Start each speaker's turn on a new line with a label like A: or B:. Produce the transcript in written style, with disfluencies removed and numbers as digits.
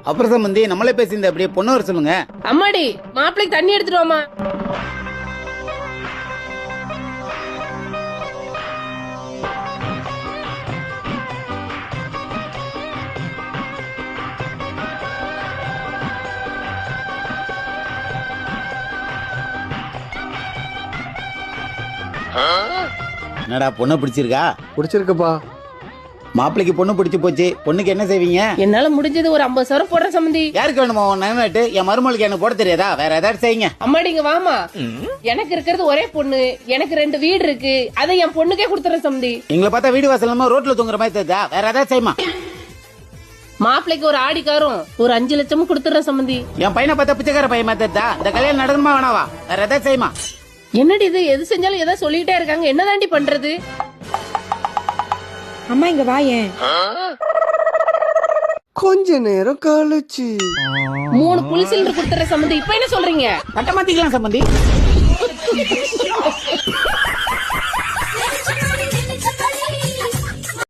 A: அப்புறம் சம்பந்தி நம்மளே பேசி அப்படியே பொண்ணு வர சொல்லுங்க.
B: அம்மாடி மாப்பிள்ளைக்கு தண்ணி எடுத்துட்டு வாமா.
A: என்னடா பொண்ணு பிடிச்சிருக்கா?
C: பிடிச்சிருக்குப்பா.
A: மாப்பிள்ளைக்கு பொண்ணு பிடிச்சு போச்சு. பொண்ணுக்கு என்ன செய்வீங்க?
B: என்னால முடிஞ்சது ஒரு 50 சவரம் போடுற சம்பந்தி.
A: யாருக்கு வேணுமா நகைநாட்டு? என் மருமகளுக்கு எனக்கு போட தெரியாதா? வேற ஏதாவது செய்யுங்க.
B: அம்மாடி இங்க வாமா. எனக்கு இருக்கிறது ஒரே பொண்ணு, எனக்கு 2 வீடு இருக்கு, அதை என் பொண்ணுக்கே கொடுத்துறேன் சம்பந்தி.
A: எங்களை பார்த்தா வீடு வாசல் ரோட்ல தூங்குற மாதிரி தெரியுதா? வேற ஏதாவது செய்யுமா?
B: மாப்பிள்ளைக்கு ஒரு ஆடி காரும் ஒரு 5 லட்சமும் கொடுத்துறேன் சம்பந்தி.
A: என் பையனை பார்த்தா பிச்சைக்கார பையன் மாதிரி தெரியுதா? இந்த கல்யாணம் நடக்கணுமா வேணாவா? வேற ஏதாவது செய்யுமா?
B: என்னடி இது, எது செஞ்சாலும் ஏதாவது சொல்லிட்டே இருக்காங்க, என்னதாண்டி பண்றது?
D: அம்மா இங்க வாயேன்.
C: கொஞ்ச நேரம் கழிச்சு
B: 3 புளி சிலிண்டர் கொடுத்துற சம்பந்தி. இப்ப என்ன சொல்றீங்க?
A: கட்ட மாத்திக்கலாம் சம்பந்தி.